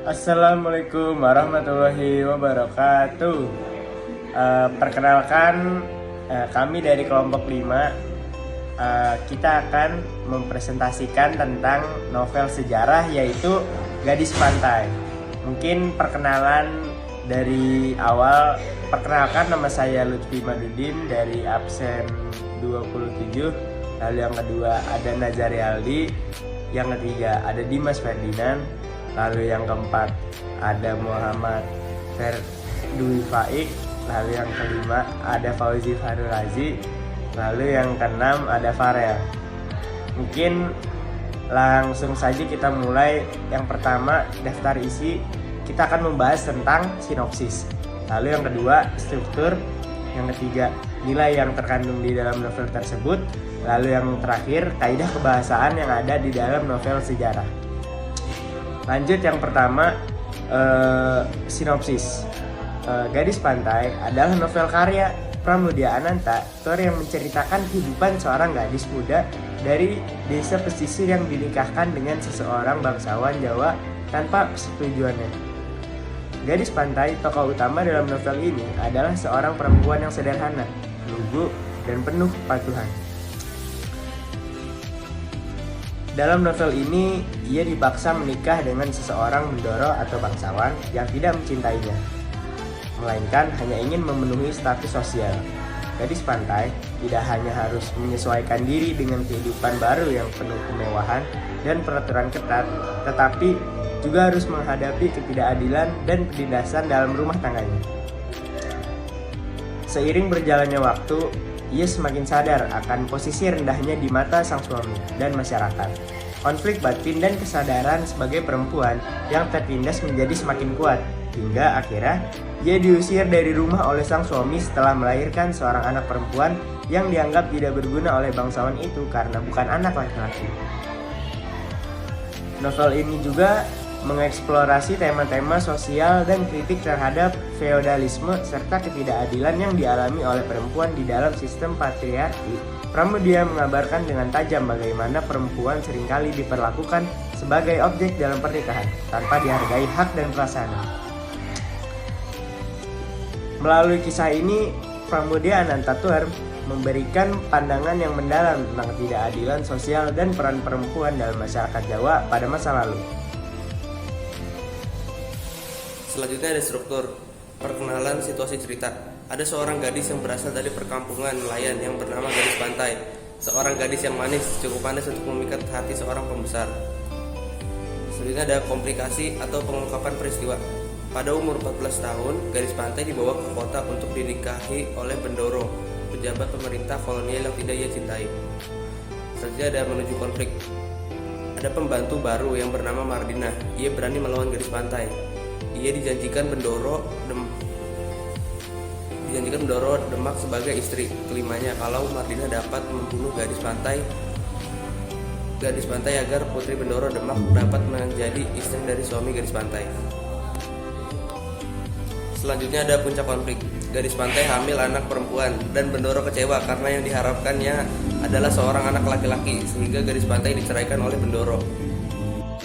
Assalamualaikum warahmatullahi wabarakatuh. Perkenalkan, kami dari kelompok 5. Kita akan mempresentasikan tentang novel sejarah yaitu Gadis Pantai. Mungkin perkenalan dari awal. Perkenalkan, nama saya Lutfi Madudin dari absen 27. Lalu yang kedua ada Nazari Aldi. Yang ketiga ada Dimas Ferdinand. Lalu yang keempat ada Muhammad Ferdwi Faik. Lalu yang kelima ada Fauzi Farul Azi. Lalu yang keenam ada Farel. Mungkin langsung saja kita mulai. Yang pertama, daftar isi. Kita akan membahas tentang sinopsis. Lalu yang kedua, struktur. Yang ketiga, nilai yang terkandung di dalam novel tersebut. Lalu yang terakhir, kaidah kebahasaan yang ada di dalam novel sejarah. Lanjut, yang pertama, sinopsis. Gadis Pantai adalah novel karya Pramudia Ananta yang menceritakan kehidupan seorang gadis muda dari desa pesisir yang dinikahkan dengan seseorang bangsawan Jawa tanpa persetujuannya. Gadis Pantai, tokoh utama dalam novel ini, adalah seorang perempuan yang sederhana, lugu, dan penuh kepatuhan. Dalam novel ini, ia dipaksa menikah dengan seseorang bendoro atau bangsawan yang tidak mencintainya, melainkan hanya ingin memenuhi status sosial. Gadis Pantai tidak hanya harus menyesuaikan diri dengan kehidupan baru yang penuh kemewahan dan peraturan ketat, tetapi juga harus menghadapi ketidakadilan dan penindasan dalam rumah tangganya. Seiring berjalannya waktu, ia semakin sadar akan posisi rendahnya di mata sang suami dan masyarakat. Konflik batin dan kesadaran sebagai perempuan yang tertindas menjadi semakin kuat, hingga akhirnya ia diusir dari rumah oleh sang suami setelah melahirkan seorang anak perempuan yang dianggap tidak berguna oleh bangsawan itu karena bukan anak laki-laki. Novel ini juga mengeksplorasi tema-tema sosial dan kritik terhadap feodalisme serta ketidakadilan yang dialami oleh perempuan di dalam sistem patriarki. Pramudia mengabarkan dengan tajam bagaimana perempuan seringkali diperlakukan sebagai objek dalam pernikahan tanpa dihargai hak dan perasaannya. Melalui kisah ini, Pramudia Ananta memberikan pandangan yang mendalam tentang ketidakadilan sosial dan peran perempuan dalam masyarakat Jawa pada masa lalu. Selanjutnya ada struktur. Perkenalan situasi cerita. Ada seorang gadis yang berasal dari perkampungan nelayan yang bernama Gadis Pantai. Seorang gadis yang manis, cukup manis untuk memikat hati seorang pembesar. Selanjutnya ada komplikasi atau pengungkapan peristiwa. Pada umur 14 tahun, Gadis Pantai dibawa ke kota untuk dinikahi oleh Bendoro, pejabat pemerintah kolonial yang tidak ia cintai. Selanjutnya ada menuju konflik. Ada pembantu baru yang bernama Mardina. Ia berani melawan Gadis Pantai. Ia dijanjikan Bendoro Demak sebagai istri kelimanya kalau Mardina dapat membunuh Gadis Pantai agar putri Bendoro Demak dapat menjadi istri dari suami Gadis Pantai. Selanjutnya ada puncak konflik. Gadis Pantai hamil anak perempuan dan Bendoro kecewa karena yang diharapkannya adalah seorang anak laki-laki sehingga Gadis Pantai diceraikan oleh Bendoro.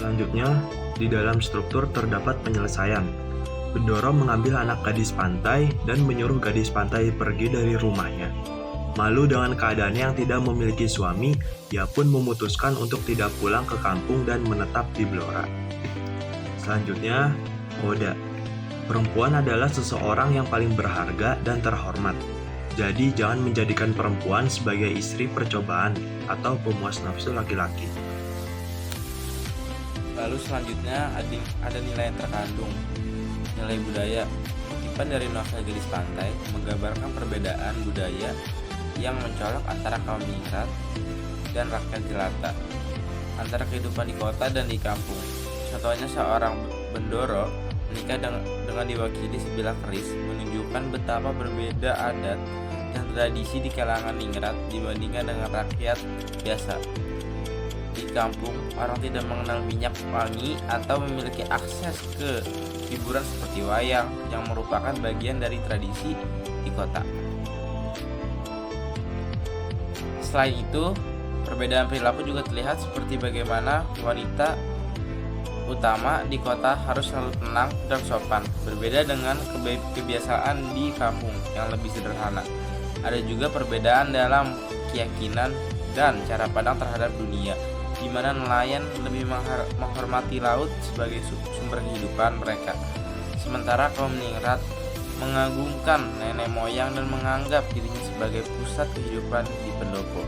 Selanjutnya, di dalam struktur terdapat penyelesaian. Bendoro mengambil anak Gadis Pantai dan menyuruh Gadis Pantai pergi dari rumahnya. Malu dengan keadaannya yang tidak memiliki suami, ia pun memutuskan untuk tidak pulang ke kampung dan menetap di Blora. Selanjutnya, Oda. Perempuan adalah seseorang yang paling berharga dan terhormat. Jadi jangan menjadikan perempuan sebagai istri percobaan atau pemuas nafsu laki-laki. Lalu selanjutnya ada nilai yang terkandung. Nilai budaya. Kutipan dari novel Gadis Pantai menggambarkan perbedaan budaya yang mencolok antara kaum ningrat dan rakyat jelata, antara kehidupan di kota dan di kampung. Contohnya seorang Bendoro menikah dengan diwakili sebilah keris, menunjukkan betapa berbeda adat dan tradisi di kalangan ningrat dibandingkan dengan rakyat biasa. Di kampung, orang tidak mengenal minyak wangi atau memiliki akses ke hiburan seperti wayang yang merupakan bagian dari tradisi di kota. Selain itu, perbedaan perilaku juga terlihat seperti bagaimana wanita utama di kota harus selalu tenang dan sopan, berbeda dengan kebiasaan di kampung yang lebih sederhana. Ada juga perbedaan dalam keyakinan dan cara pandang terhadap dunia, di mana nelayan lebih menghormati laut sebagai sumber kehidupan mereka. Sementara kaum ningrat mengagungkan nenek moyang dan menganggap dirinya sebagai pusat kehidupan di pendopo.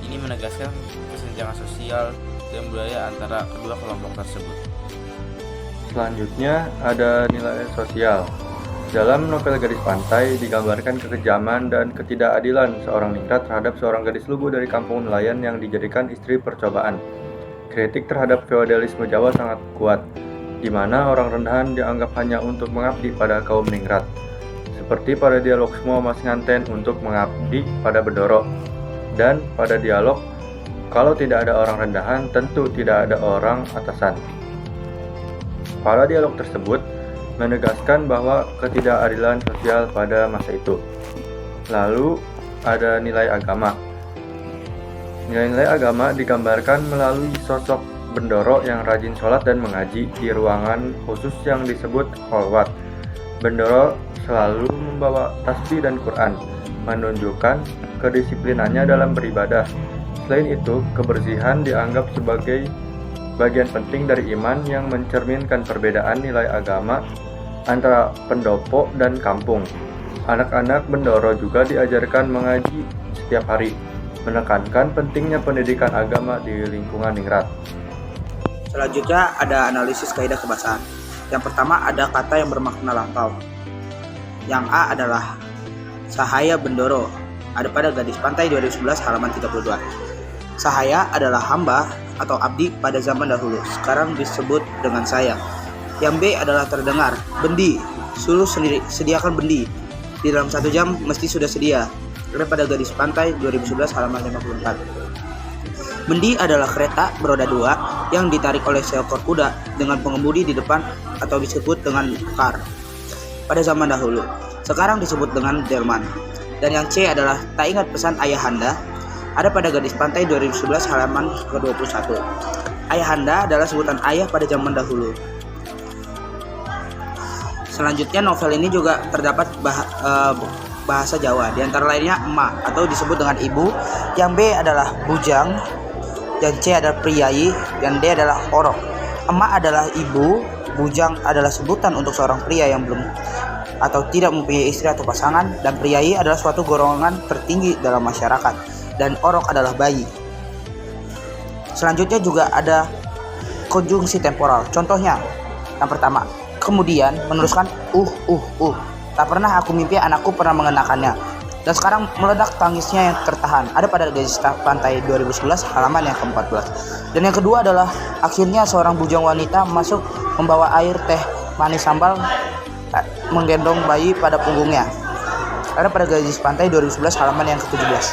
Ini menegaskan kesenjangan sosial dan budaya antara kedua kelompok tersebut. Selanjutnya ada nilai sosial. Dalam novel Gadis Pantai digambarkan kekejaman dan ketidakadilan seorang ningrat terhadap seorang gadis lugu dari kampung nelayan yang dijadikan istri percobaan. Kritik terhadap feodalisme Jawa sangat kuat, di mana orang rendahan dianggap hanya untuk mengabdi pada kaum ningrat. Seperti pada dialog Semua Mas Nganten untuk mengabdi pada Bendoro, dan pada dialog kalau tidak ada orang rendahan tentu tidak ada orang atasan. Pada dialog tersebut menegaskan bahwa ketidakadilan sosial pada masa itu. Lalu ada nilai agama. Nilai-nilai agama digambarkan melalui sosok Bendoro yang rajin sholat dan mengaji di ruangan khusus yang disebut kholwat. Bendoro selalu membawa tasbih dan Quran, menunjukkan kedisiplinannya dalam beribadah. Selain itu, kebersihan dianggap sebagai bagian penting dari iman yang mencerminkan perbedaan nilai agama antara pendopo dan kampung. Anak-anak Bendoro juga diajarkan mengaji setiap hari, menekankan pentingnya pendidikan agama di lingkungan ningrat. Selanjutnya ada analisis kaidah kebahasaan. Yang pertama ada kata yang bermakna lampau. Yang A adalah Sahaya Bendoro, ada pada Gadis Pantai 2011 halaman 32. Sahaya adalah hamba atau abdi pada zaman dahulu, sekarang disebut dengan saya. Yang B adalah terdengar, bendi, suruh sediakan bendi, di dalam 1 jam mesti sudah sedia, ada pada Gadis Pantai 2011 halaman 54. Bendi adalah kereta beroda 2 yang ditarik oleh seekor kuda dengan pengemudi di depan atau disebut dengan kar pada zaman dahulu, sekarang disebut dengan delman. Dan yang C adalah tak ingat pesan ayahanda, ada pada Gadis Pantai 2011 halaman ke-21. Ayahanda adalah sebutan ayah pada zaman dahulu. Selanjutnya novel ini juga terdapat bahasa Jawa, di antara lainnya emak atau disebut dengan ibu, yang B adalah bujang, yang C adalah priyayi, dan D adalah orok. Emak adalah ibu, bujang adalah sebutan untuk seorang pria yang belum atau tidak mempunyai istri atau pasangan, dan priyayi adalah suatu golongan tertinggi dalam masyarakat, dan orok adalah bayi. Selanjutnya juga ada konjungsi temporal. Contohnya, yang pertama, kemudian meneruskan tak pernah aku mimpi anakku pernah mengenakannya, dan sekarang meledak tangisnya yang tertahan, ada pada Gadis Pantai 2011 halaman yang ke-14. Dan yang kedua adalah akhirnya seorang bujang wanita masuk membawa air teh manis sambal menggendong bayi pada punggungnya, ada pada Gadis Pantai 2011 halaman yang ke-17.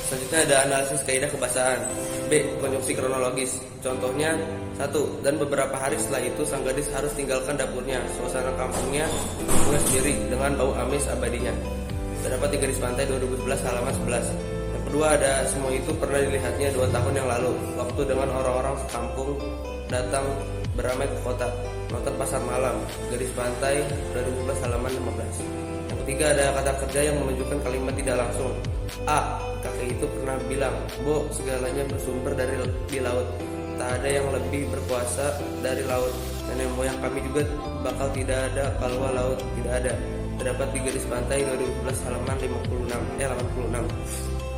Selanjutnya ada analisis kaidah kebahasaan. B. Konjungsi kronologis. Contohnya 1. Dan beberapa hari setelah itu sang gadis harus tinggalkan dapurnya, suasana kampungnya sendiri dengan bau amis abadinya. Terdapat di Gadis Pantai 2011 halaman 11. Yang kedua ada semua itu pernah dilihatnya 2 tahun yang lalu, waktu dengan orang-orang sekampung datang beramai ke kota, nonton pasar malam. Gadis Pantai 2011 halaman 15. Yang ketiga ada kata kerja yang menunjukkan kalimat tidak langsung. A. Kakek itu pernah bilang, "Bo, segalanya bersumber dari di laut. Tak ada yang lebih berkuasa dari laut. Nenek moyang kami juga bakal tidak ada kalau laut tidak ada." Terdapat di Gadis Pantai 2011 halaman 86.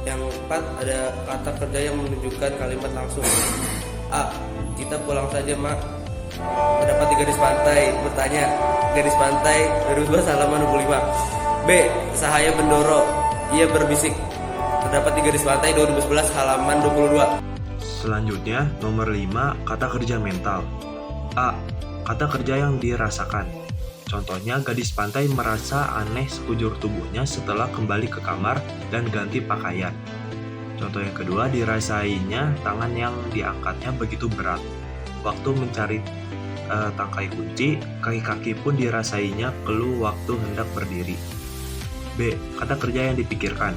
Yang 4 ada kata kerja yang menunjukkan kalimat langsung. A. Kita pulang saja, Mak. Terdapat di Gadis Pantai. Bertanya, Gadis Pantai 2012 halaman 25. B. Sahaya Bendoro. Ia berbisik. Terdapat di Gadis Pantai 2011 halaman 22. Selanjutnya, nomor 5, kata kerja mental. A. Kata kerja yang dirasakan. Contohnya, Gadis Pantai merasa aneh sekujur tubuhnya setelah kembali ke kamar dan ganti pakaian. Contoh yang kedua, dirasainya tangan yang diangkatnya begitu berat. Waktu mencari tangkai kunci, kaki-kaki pun dirasainya keluh waktu hendak berdiri. B. Kata kerja yang dipikirkan.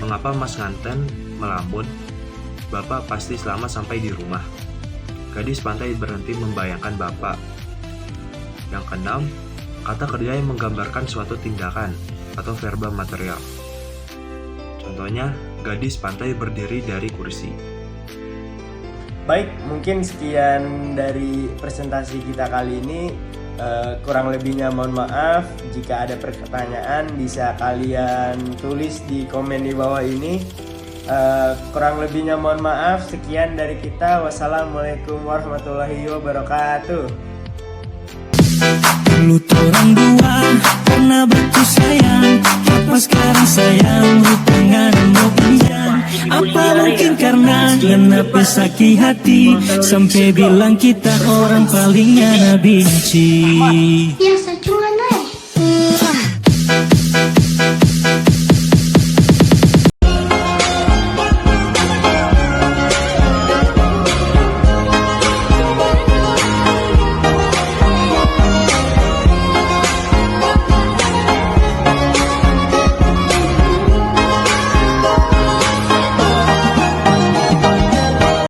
Mengapa Mas Nganten melamun? Bapak pasti selamat sampai di rumah. gadis pantai berhenti membayangkan bapak. Yang keenam, kata kerja yang menggambarkan suatu tindakan atau verba material. Contohnya, gadis pantai berdiri dari kursi. Baik, mungkin sekian dari presentasi kita kali ini. Kurang lebihnya mohon maaf. Jika ada pertanyaan bisa kalian tulis di komen di bawah ini. Kurang lebihnya mohon maaf. Sekian dari kita. Wassalamualaikum warahmatullahi wabarakatuh. Dulu torang dua karena betul sayang, apa sekarang sayang hubungan mau pinjam. Apa mungkin karena kenapa sakit hati sampai bilang kita orang palingnya benci.